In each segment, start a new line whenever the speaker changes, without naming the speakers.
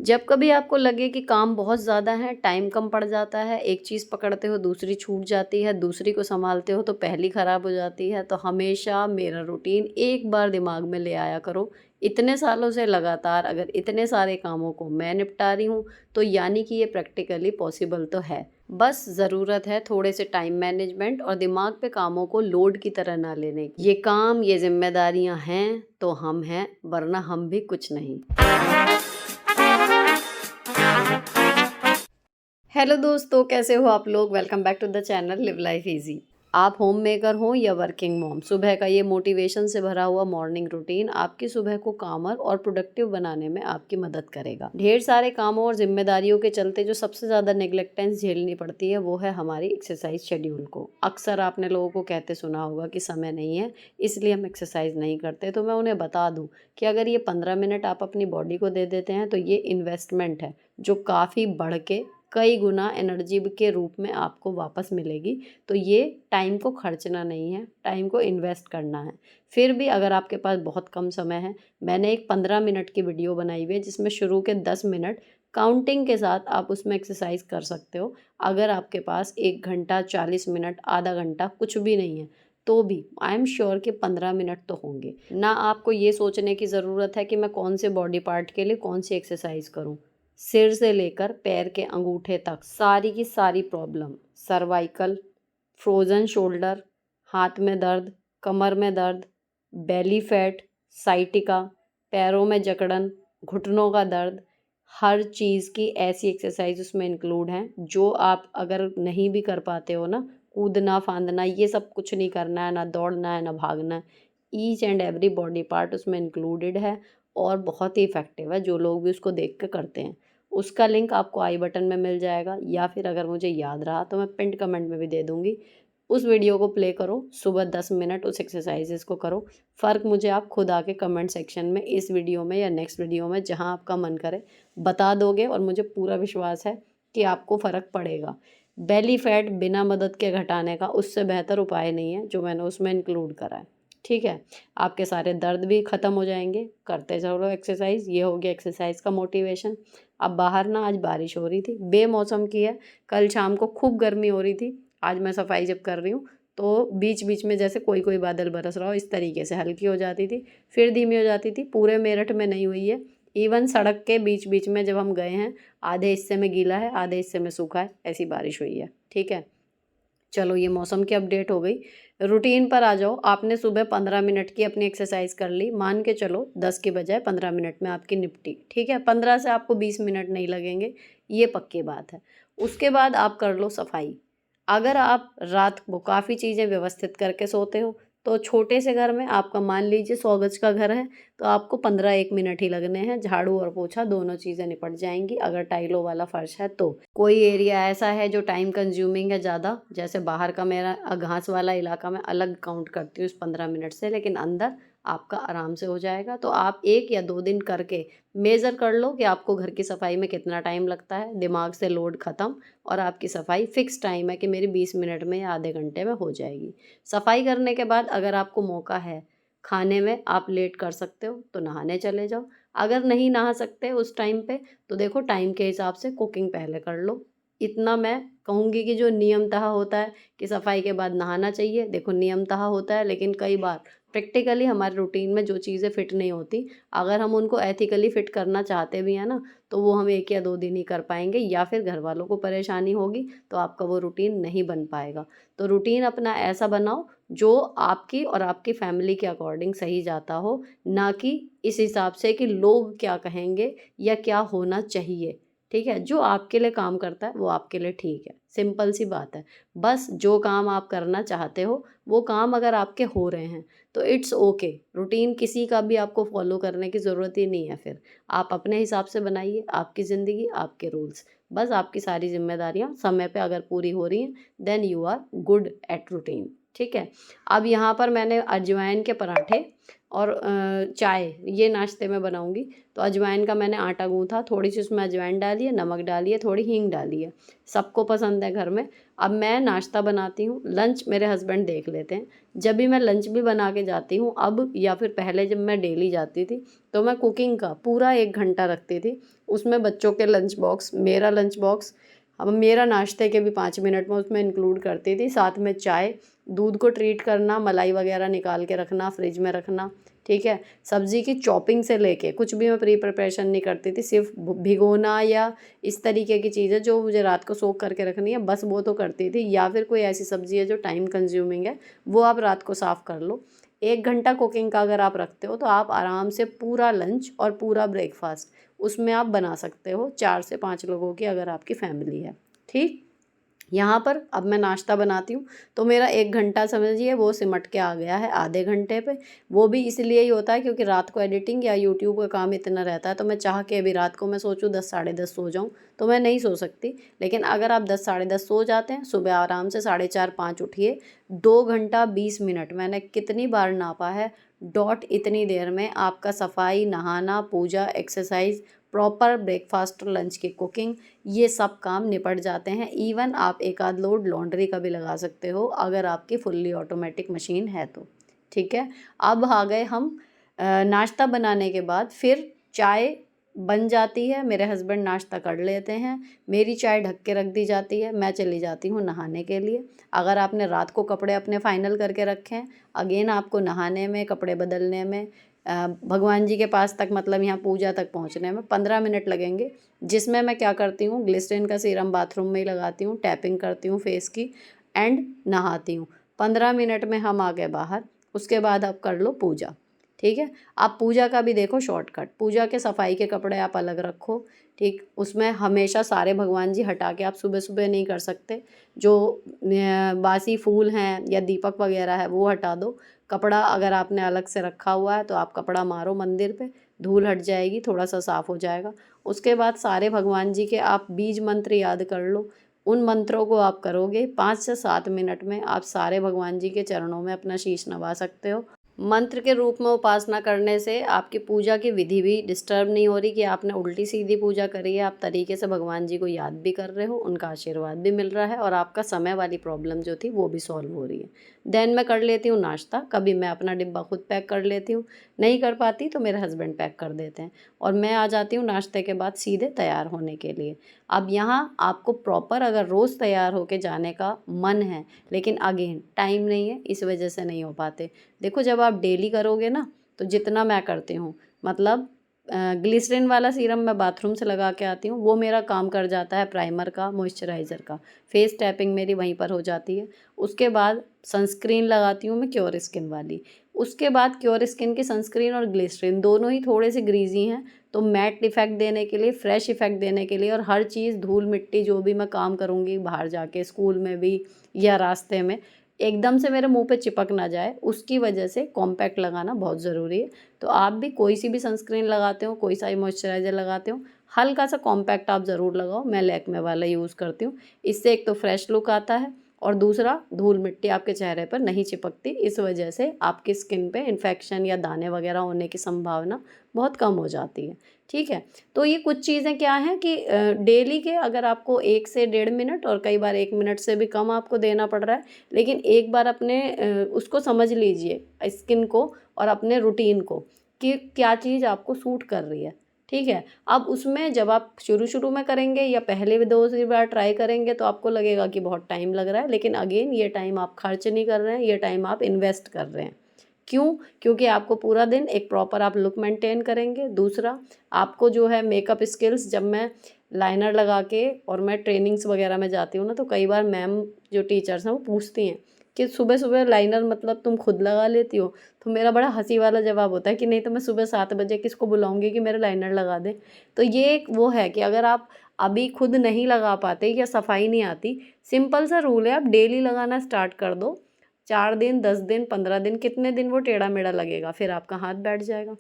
जब कभी आपको लगे कि काम बहुत ज़्यादा है, टाइम कम पड़ जाता है, एक चीज़ पकड़ते हो दूसरी छूट जाती है, दूसरी को संभालते हो तो पहली ख़राब हो जाती है, तो हमेशा मेरा रूटीन एक बार दिमाग में ले आया करो। इतने सालों से लगातार अगर इतने सारे कामों को मैं निपटा रही हूँ, तो यानी कि ये प्रैक्टिकली पॉसिबल तो है। बस ज़रूरत है थोड़े से टाइम मैनेजमेंट और दिमाग पे कामों को लोड की तरह ना लेने की। ये काम, ये ज़िम्मेदारियाँ हैं तो हम हैं, वरना हम भी कुछ नहीं। हेलो दोस्तों, कैसे हो आप लोग। Welcome back to the channel live life easy. आप होम मेकर हो या वर्किंग मॉम, सुबह का ये मोटिवेशन से भरा हुआ मॉर्निंग रूटीन आपकी सुबह को कामर और प्रोडक्टिव बनाने में आपकी मदद करेगा। ढेर सारे कामों और जिम्मेदारियों के चलते जो सबसे ज़्यादा नेग्लेक्टेंस झेलनी पड़ती है वो है हमारी एक्सरसाइज शेड्यूल को। अक्सर आपने लोगों को कहते सुना होगा कि समय नहीं है इसलिए हम एक्सरसाइज नहीं करते। तो मैं उन्हें बता दूँ कि अगर ये 15 मिनट आप अपनी बॉडी को दे देते हैं तो ये इन्वेस्टमेंट है जो काफ़ी बढ़ के कई गुना एनर्जी के रूप में आपको वापस मिलेगी। तो ये टाइम को खर्चना नहीं है, टाइम को इन्वेस्ट करना है। फिर भी अगर आपके पास बहुत कम समय है, मैंने एक 15 मिनट की वीडियो बनाई हुई है जिसमें शुरू के 10 मिनट काउंटिंग के साथ आप उसमें एक्सरसाइज कर सकते हो। अगर आपके पास 1 घंटा 40 मिनट आधा घंटा कुछ भी नहीं है तो भी आई एम श्योर कि 15 मिनट तो होंगे ना। आपको ये सोचने की ज़रूरत है कि मैं कौन से बॉडी पार्ट के लिए कौन सी एक्सरसाइज करूँ। सिर से लेकर पैर के अंगूठे तक सारी की सारी प्रॉब्लम, सर्वाइकल, फ्रोज़न शोल्डर, हाथ में दर्द, कमर में दर्द, बेली फैट, साइटिका, पैरों में जकड़न, घुटनों का दर्द, हर चीज़ की ऐसी एक्सरसाइज उसमें इंक्लूड हैं जो आप अगर नहीं भी कर पाते हो ना, कूदना फांदना ये सब कुछ नहीं करना है, ना दौड़ना है ना भागना है। Each and every body part उसमें इंक्लूडेड है और बहुत ही इफ़ेक्टिव है जो लोग भी उसको देख के करते हैं। उसका लिंक आपको आई बटन में मिल जाएगा या फिर अगर मुझे याद रहा तो मैं पिन्ड कमेंट में भी दे दूँगी। उस वीडियो को प्ले करो, सुबह 10 मिनट उस एक्सरसाइज़ेज़ को करो। फ़र्क मुझे आप खुद आके कमेंट सेक्शन में इस वीडियो में या नेक्स्ट वीडियो में जहाँ आपका मन करे बता दोगे और मुझे पूरा विश्वास है कि आपको फ़र्क पड़ेगा। बेली फैट बिना मदद के घटाने का उससे बेहतर उपाय नहीं है जो मैंने उसमें इंक्लूड करा है। ठीक है? आपके सारे दर्द भी ख़त्म हो जाएँगे, करते चलो एक्सरसाइज़। ये हो गया एक्सरसाइज़ का मोटिवेशन। अब बाहर ना आज बारिश हो रही थी, बेमौसम की है। कल शाम को खूब गर्मी हो रही थी। आज मैं सफाई जब कर रही हूँ तो बीच बीच में जैसे कोई कोई बादल बरस रहा हो इस तरीके से हल्की हो जाती थी, फिर धीमी हो जाती थी। पूरे मेरठ में नहीं हुई है। इवन सड़क के बीच बीच में जब हम गए हैं, आधे हिस्से में गीला है आधे हिस्से में सूखा है, ऐसी बारिश हुई है। ठीक है, चलो ये मौसम की अपडेट हो गई। रूटीन पर आ जाओ। आपने सुबह 15 मिनट की अपनी एक्सरसाइज कर ली, मान के चलो 10 की बजाय 15 मिनट में आपकी निपटी। ठीक है, 15 से आपको 20 मिनट नहीं लगेंगे, ये पक्की बात है। उसके बाद आप कर लो सफाई। अगर आप रात को काफ़ी चीज़ें व्यवस्थित करके सोते हो तो छोटे से घर में, आपका मान लीजिए 100 गज का घर है तो आपको 15-1 मिनट ही लगने हैं। झाड़ू और पोछा दोनों चीज़ें निपट जाएंगी अगर टाइलों वाला फर्श है तो। कोई एरिया ऐसा है जो टाइम कंज्यूमिंग है ज़्यादा, जैसे बाहर का मेरा घास वाला इलाका, मैं अलग काउंट करती हूँ इस 15 मिनट से, लेकिन अंदर आपका आराम से हो जाएगा। तो आप 1 या 2 दिन करके मेज़र कर लो कि आपको घर की सफाई में कितना टाइम लगता है। दिमाग से लोड ख़त्म और आपकी सफाई फिक्स टाइम है कि मेरी 20 मिनट में या आधे घंटे में हो जाएगी। सफाई करने के बाद अगर आपको मौका है खाने में, आप लेट कर सकते हो तो नहाने चले जाओ। अगर नहीं नहा सकते उस टाइम पे तो देखो टाइम के हिसाब से कुकिंग पहले कर लो। इतना मैं कहूँगी कि जो नियमतः होता है कि सफाई के बाद नहाना चाहिए, देखो नियमतः होता है, लेकिन कई बार प्रैक्टिकली हमारे रूटीन में जो चीज़ें फिट नहीं होती, अगर हम उनको एथिकली फिट करना चाहते भी हैं ना तो वो हम 1 या 2 दिन ही कर पाएंगे या फिर घर वालों को परेशानी होगी तो आपका वो रूटीन नहीं बन पाएगा। तो रूटीन अपना ऐसा बनाओ जो आपकी और आपकी फैमिली के अकॉर्डिंग सही जाता हो, ना कि इस हिसाब से कि लोग क्या कहेंगे या क्या होना चाहिए। ठीक है, जो आपके लिए काम करता है वो आपके लिए ठीक है, सिंपल सी बात है। बस जो काम आप करना चाहते हो वो काम अगर आपके हो रहे हैं तो इट्स ओके। रूटीन किसी का भी आपको फॉलो करने की ज़रूरत ही नहीं है। फिर आप अपने हिसाब से बनाइए, आपकी ज़िंदगी आपके रूल्स। बस आपकी सारी जिम्मेदारियां समय पे अगर पूरी हो रही हैं then you are good at routine. ठीक है, अब यहाँ पर मैंने अजवाइन के पराठे और चाय, ये नाश्ते में बनाऊंगी। तो अजवाइन का मैंने आटा गूँथा, थोड़ी सी उसमें अजवाइन डाली है, नमक डाली है, थोड़ी हींग डाली है, सबको पसंद है घर में। अब मैं नाश्ता बनाती हूँ, लंच मेरे हस्बैंड देख लेते हैं। जब भी मैं लंच भी बना के जाती हूँ अब, या फिर पहले जब मैं डेली जाती थी, तो मैं कुकिंग का पूरा 1 घंटा रखती थी। उसमें बच्चों के लंच बॉक्स, मेरा लंच बॉक्स, अब मेरा नाश्ते के भी 5 मिनट में उसमें इंक्लूड करती थी, साथ में चाय, दूध को ट्रीट करना, मलाई वगैरह निकाल के रखना, फ्रिज में रखना, ठीक है। सब्ज़ी की चॉपिंग से लेके कुछ भी मैं प्री प्रिपरेशन नहीं करती थी, सिर्फ भिगोना या इस तरीके की चीज़ें जो मुझे रात को सोख करके रखनी है, बस वो तो करती थी। या फिर कोई ऐसी सब्ज़ी है जो टाइम कंज्यूमिंग है, वो आप रात को साफ़ कर लो। 1 घंटा कुकिंग का अगर आप रखते हो तो आप आराम से पूरा लंच और पूरा ब्रेकफास्ट उसमें आप बना सकते हो, 4 से 5 लोगों की अगर आपकी फैमिली है, ठीक। यहाँ पर अब मैं नाश्ता बनाती हूँ, तो मेरा 1 घंटा समझिए वो सिमट के आ गया है आधे घंटे पे। वो भी इसलिए ही होता है क्योंकि रात को एडिटिंग या यूट्यूब का काम इतना रहता है, तो मैं चाह के अभी रात को मैं सोचूँ 10 साढ़े 10 सो जाऊँ तो मैं नहीं सो सकती। लेकिन अगर आप 10 साढ़े 10 सो जाते हैं, सुबह आराम से 4:30 5 उठिए, 2 घंटा 20 मिनट मैंने कितनी बार नापा है, डॉट इतनी देर में आपका सफाई, नहाना, पूजा, एक्सरसाइज, प्रॉपर ब्रेकफास्ट और लंच की कुकिंग, ये सब काम निपट जाते हैं। इवन आप एक आध लोड लॉन्ड्री का भी लगा सकते हो अगर आपकी फुल्ली ऑटोमेटिक मशीन है तो, ठीक है। अब आ गए हम नाश्ता बनाने के बाद, फिर चाय बन जाती है, मेरे हस्बैंड नाश्ता कर लेते हैं, मेरी चाय ढक के रख दी जाती है, मैं चली जाती हूँ नहाने के लिए। अगर आपने रात को कपड़े अपने फाइनल करके रखे हैं, अगेन आपको नहाने में, कपड़े बदलने में, भगवान जी के पास तक, मतलब यहाँ पूजा तक पहुँचने में 15 मिनट लगेंगे। जिसमें मैं क्या करती हूँ, ग्लिसरीन का सीरम बाथरूम में ही लगाती हूँ, टैपिंग करती हूँ फेस की, एंड नहाती हूँ। 15 मिनट में हम आ गए बाहर। उसके बाद आप कर लो पूजा, ठीक है। आप पूजा का भी देखो शॉर्टकट, पूजा के सफाई के कपड़े आप अलग रखो, ठीक। उसमें हमेशा सारे भगवान जी हटा के आप सुबह सुबह नहीं कर सकते, जो बासी फूल हैं या दीपक वगैरह है वो हटा दो। कपड़ा अगर आपने अलग से रखा हुआ है तो आप कपड़ा मारो मंदिर पे, धूल हट जाएगी, थोड़ा सा साफ़ हो जाएगा। उसके बाद सारे भगवान जी के आप बीज मंत्र याद कर लो। उन मंत्रों को आप करोगे, 5 से 7 मिनट में आप सारे भगवान जी के चरणों में अपना शीश नवा सकते हो। मंत्र के रूप में उपासना करने से आपकी पूजा की विधि भी डिस्टर्ब नहीं हो रही कि आपने उल्टी सीधी पूजा करी है, आप तरीके से भगवान जी को याद भी कर रहे हो, उनका आशीर्वाद भी मिल रहा है, और आपका समय वाली प्रॉब्लम जो थी वो भी सॉल्व हो रही है। देन मैं कर लेती हूँ नाश्ता, कभी मैं अपना डिब्बा खुद पैक कर लेती हूँ, नहीं कर पाती तो मेरे हस्बैंड पैक कर देते हैं, और मैं आ जाती हूँ नाश्ते के बाद सीधे तैयार होने के लिए। अब यहाँ आपको प्रॉपर अगर रोज़ तैयार होके जाने का मन है, लेकिन अगेन टाइम नहीं है, इस वजह से नहीं हो पाते। देखो जब आप डेली करोगे ना, तो जितना मैं करती हूँ, मतलब ग्लिसरीन वाला सीरम मैं बाथरूम से लगा के आती हूँ, वो मेरा काम कर जाता है प्राइमर का, मॉइस्चराइज़र का, फेस टैपिंग मेरी वहीं पर हो जाती है। उसके बाद सनस्क्रीन लगाती हूँ मैं क्योर स्किन वाली। उसके बाद क्योर स्किन की सनस्क्रीन और ग्लिसरीन दोनों ही थोड़े से ग्रीजी हैं, तो मैट इफ़ेक्ट देने के लिए, फ्रेश इफ़ेक्ट देने के लिए, और हर चीज़ धूल मिट्टी जो भी मैं काम करूँगी बाहर जाके, स्कूल में भी या रास्ते में, एकदम से मेरे मुंह पे चिपक ना जाए, उसकी वजह से कॉम्पैक्ट लगाना बहुत ज़रूरी है। तो आप भी कोई सी भी सनस्क्रीन लगाते हो, कोई सा भी मॉइस्चराइज़र लगाते हो, हल्का सा कॉम्पैक्ट आप ज़रूर लगाओ। मैं लैक्मे वाला यूज़ करती हूँ, इससे एक तो फ्रेश लुक आता है, और दूसरा धूल मिट्टी आपके चेहरे पर नहीं चिपकती। इस वजह से आपकी स्किन पे इन्फेक्शन या दाने वगैरह होने की संभावना बहुत कम हो जाती है, ठीक है। तो ये कुछ चीज़ें क्या हैं कि डेली के अगर आपको 1 से 1.5 मिनट, और कई बार 1 मिनट से भी कम आपको देना पड़ रहा है, लेकिन एक बार अपने उसको समझ लीजिए स्किन को और अपने रूटीन को, कि क्या चीज़ आपको सूट कर रही है, ठीक है। अब उसमें जब आप शुरू शुरू में करेंगे या पहले भी 2 बार ट्राई करेंगे तो आपको लगेगा कि बहुत टाइम लग रहा है, लेकिन अगेन ये टाइम आप खर्च नहीं कर रहे हैं, ये टाइम आप इन्वेस्ट कर रहे हैं। क्यों? क्योंकि आपको पूरा दिन एक प्रॉपर आप लुक मेंटेन करेंगे। दूसरा, आपको जो है मेकअप स्किल्स, जब मैं लाइनर लगा के और मैं ट्रेनिंग्स वगैरह में जाती हूँ ना, तो कई बार मैम जो टीचर्स हैं वो पूछती हैं कि सुबह सुबह लाइनर मतलब तुम खुद लगा लेती हो? तो मेरा बड़ा हंसी वाला जवाब होता है कि नहीं तो मैं सुबह 7 बजे किसको बुलाऊंगी कि मेरे लाइनर लगा दे। तो ये एक वो है कि अगर आप अभी खुद नहीं लगा पाते या सफाई नहीं आती, सिंपल सा रूल है, आप डेली लगाना स्टार्ट कर दो। 4 दिन, 10 दिन, 15 दिन, कितने दिन वो टेढ़ा मेढ़ा लगेगा, फिर आपका हाथ बैठ जाएगा,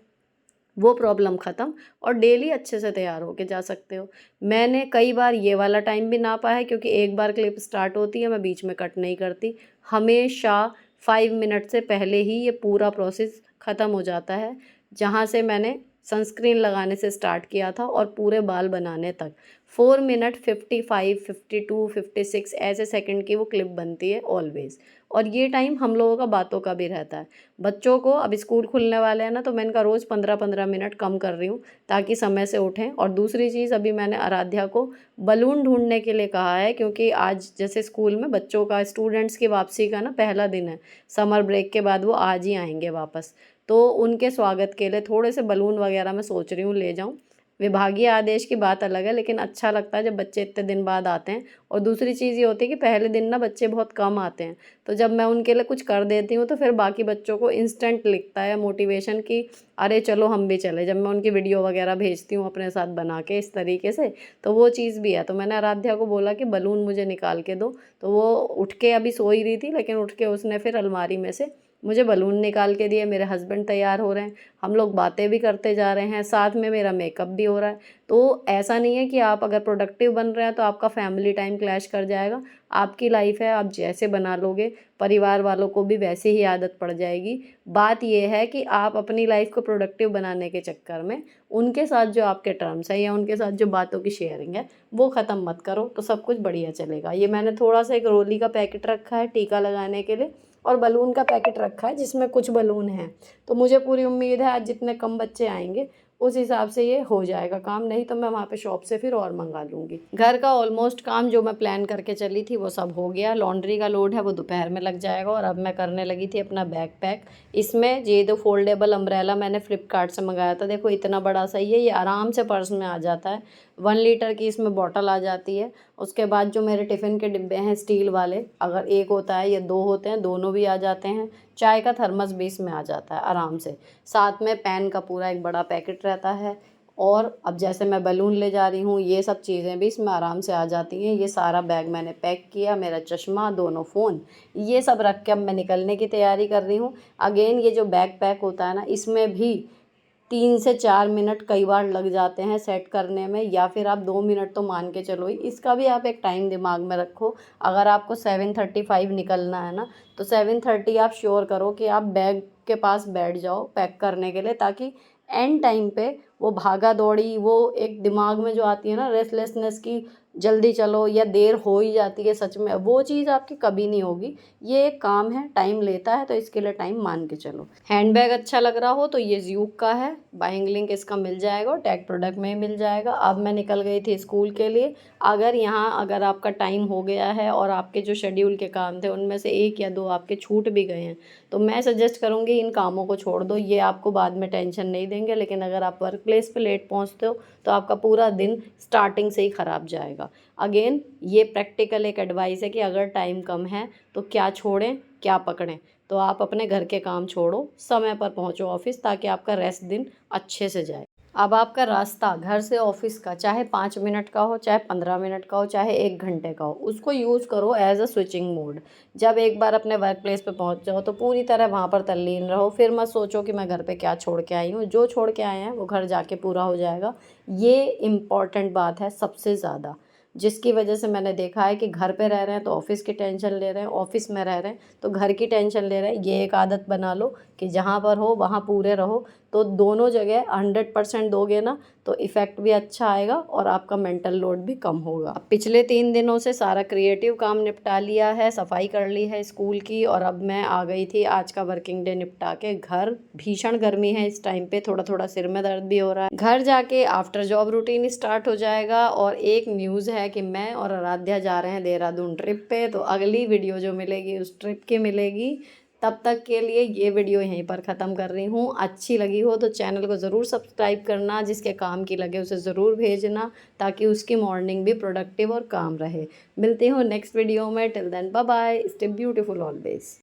वो प्रॉब्लम ख़त्म, और डेली अच्छे से तैयार होके जा सकते हो। मैंने कई बार ये वाला टाइम भी नापा है, क्योंकि एक बार क्लिप स्टार्ट होती है, मैं बीच में कट नहीं करती, हमेशा 5 मिनट से पहले ही ये पूरा प्रोसेस ख़त्म हो जाता है। जहाँ से मैंने सनस्क्रीन लगाने से स्टार्ट किया था और पूरे बाल बनाने तक 4 मिनट 55, 52, 56 ऐसे सेकंड की वो क्लिप बनती है ऑलवेज़। और ये टाइम हम लोगों का बातों का भी रहता है। बच्चों को अब स्कूल खुलने वाले हैं ना, तो मैं इनका रोज़ 15-15 मिनट कम कर रही हूँ ताकि समय से उठें। और दूसरी चीज़, अभी मैंने आराध्या को बलून ढूंढने के लिए कहा है, क्योंकि आज जैसे स्कूल में बच्चों का, स्टूडेंट्स की वापसी का ना पहला दिन है, समर ब्रेक के बाद वो आज ही आएंगे वापस। तो उनके स्वागत के लिए थोड़े से बलून वगैरह मैं सोच रही हूँ ले जाऊँ। विभागीय आदेश की बात अलग है, लेकिन अच्छा लगता है जब बच्चे इतने दिन बाद आते हैं। और दूसरी चीज़ ये होती है कि पहले दिन ना बच्चे बहुत कम आते हैं, तो जब मैं उनके लिए कुछ कर देती हूँ तो फिर बाकी बच्चों को इंस्टेंट लिखता है मोटिवेशन की, अरे चलो हम भी चले। जब मैं उनकी वीडियो वगैरह भेजती हूँ अपने साथ बना के इस तरीके से, तो वो चीज़ भी है। तो मैंने आराध्या को बोला कि बलून मुझे निकाल के दो, तो वो उठ के अभी सो ही रही थी, लेकिन उठ के उसने फिर अलमारी में से मुझे बलून निकाल के दिए। मेरे हस्बैंड तैयार हो रहे हैं, हम लोग बातें भी करते जा रहे हैं, साथ में मेरा मेकअप भी हो रहा है। तो ऐसा नहीं है कि आप अगर प्रोडक्टिव बन रहे हैं तो आपका फैमिली टाइम क्लैश कर जाएगा। आपकी लाइफ है, आप जैसे बना लोगे परिवार वालों को भी वैसे ही आदत पड़ जाएगी। बात यह है कि आप अपनी लाइफ को प्रोडक्टिव बनाने के चक्कर में उनके साथ जो आपके टर्म्स है या उनके साथ जो बातों की शेयरिंग है वो ख़त्म मत करो, तो सब कुछ बढ़िया चलेगा। ये मैंने थोड़ा सा एक रोली का पैकेट रखा है टीका लगाने के लिए, और बलून का पैकेट रखा है जिसमें कुछ बलून हैं। तो मुझे पूरी उम्मीद है आज जितने कम बच्चे आएंगे उस हिसाब से ये हो जाएगा काम, नहीं तो मैं वहाँ पे शॉप से फिर और मंगा लूँगी। घर का ऑलमोस्ट काम जो मैं प्लान करके चली थी वो सब हो गया। लॉन्ड्री का लोड है वो दोपहर में लग जाएगा, और अब मैं करने लगी थी अपना बैग पैक। इसमें ये जो फोल्डेबल अम्ब्रेला मैंने फ्लिपकार्ट से मंगाया था, देखो इतना बड़ा सही है, ये आराम से पर्स में आ जाता है। 1 लीटर की इसमें बॉटल आ जाती है। उसके बाद जो मेरे टिफ़िन के डिब्बे हैं स्टील वाले, अगर एक होता है या 2 होते हैं, दोनों भी आ जाते हैं। चाय का थर्मस भी इसमें आ जाता है आराम से। साथ में पेन का पूरा एक बड़ा पैकेट रहता है। और अब जैसे मैं बलून ले जा रही हूँ, ये सब चीज़ें भी इसमें आराम से आ जाती हैं। ये सारा बैग मैंने पैक किया, मेरा चश्मा, दोनों फ़ोन, ये सब रख के अब मैं निकलने की तैयारी कर रही हूँ। अगेन ये जो बैग पैक होता है ना, इसमें भी 3 से 4 मिनट कई बार लग जाते हैं सेट करने में, या फिर आप 2 मिनट तो मान के चलो ही। इसका भी आप एक टाइम दिमाग में रखो। अगर आपको 7:35 निकलना है ना, तो 7:30 आप श्योर करो कि आप बैग के पास बैठ जाओ पैक करने के लिए, ताकि एंड टाइम पे वो भागा दौड़ी, वो एक दिमाग में जो आती है ना रेस्टलेसनेस की, जल्दी चलो या देर हो ही जाती है सच में, वो चीज़ आपकी कभी नहीं होगी। ये एक काम है, टाइम लेता है, तो इसके लिए टाइम मान के चलो। हैंडबैग अच्छा लग रहा हो तो ये ज़्यूक का है, बाइंग लिंक इसका मिल जाएगा और टैग प्रोडक्ट में ही मिल जाएगा। अब मैं निकल गई थी स्कूल के लिए। अगर आपका टाइम हो गया है और आपके जो शेड्यूल के काम थे उनमें से 1 या 2 आपके छूट भी गए हैं, तो मैं सजेस्ट करूँगी इन कामों को छोड़ दो। ये आपको बाद में टेंशन नहीं देंगे, लेकिन अगर आप वर्क प्लेस पे लेट पहुँचते हो तो आपका पूरा दिन स्टार्टिंग से ही ख़राब जाएगा। अगेन ये प्रैक्टिकल एक एडवाइस है कि अगर टाइम कम है तो क्या छोड़ें क्या पकड़ें। तो आप अपने घर के काम छोड़ो, समय पर पहुँचो ऑफिस, ताकि आपका रेस्ट दिन अच्छे से जाए। अब आपका रास्ता घर से ऑफिस का चाहे 5 मिनट का हो, चाहे 15 मिनट का हो, चाहे 1 घंटे का हो, उसको यूज़ करो एज अ स्विचिंग मोड। जब एक बार अपने वर्क प्लेस पे पहुंच जाओ तो पूरी तरह वहाँ पर तल्लीन रहो। फिर मत सोचो कि मैं घर पे क्या छोड़ के आई हूँ। जो छोड़ के आए हैं वो घर जाके पूरा हो जाएगा। ये इम्पॉर्टेंट बात है सबसे ज़्यादा, जिसकी वजह से मैंने देखा है कि घर पे रह रहे हैं तो ऑफिस की टेंशन ले रहे हैं, ऑफिस में रह रहे हैं तो घर की टेंशन ले रहे हैं। ये एक आदत बना लो कि जहाँ पर हो वहाँ पूरे रहो, तो दोनों जगह 100% दोगे ना, तो इफ़ेक्ट भी अच्छा आएगा और आपका मेंटल लोड भी कम होगा। अब पिछले 3 दिनों से सारा क्रिएटिव काम निपटा लिया है, सफाई कर ली है स्कूल की, और अब मैं आ गई थी आज का वर्किंग डे निपटा के घर। भीषण गर्मी है इस टाइम पे, थोड़ा थोड़ा सिर में दर्द भी हो रहा है। घर जाके आफ्टर जॉब रूटीन स्टार्ट हो जाएगा। और एक न्यूज़ है कि मैं और आराध्या जा रहे हैं देहरादून ट्रिप पे, तो अगली वीडियो जो मिलेगी उस ट्रिप की मिलेगी। तब तक के लिए ये वीडियो यहीं पर ख़त्म कर रही हूँ। अच्छी लगी हो तो चैनल को ज़रूर सब्सक्राइब करना, जिसके काम की लगे उसे ज़रूर भेजना, ताकि उसकी मॉर्निंग भी प्रोडक्टिव और काम रहे। मिलती हूँ नेक्स्ट वीडियो में। Till then bye bye, stay beautiful always.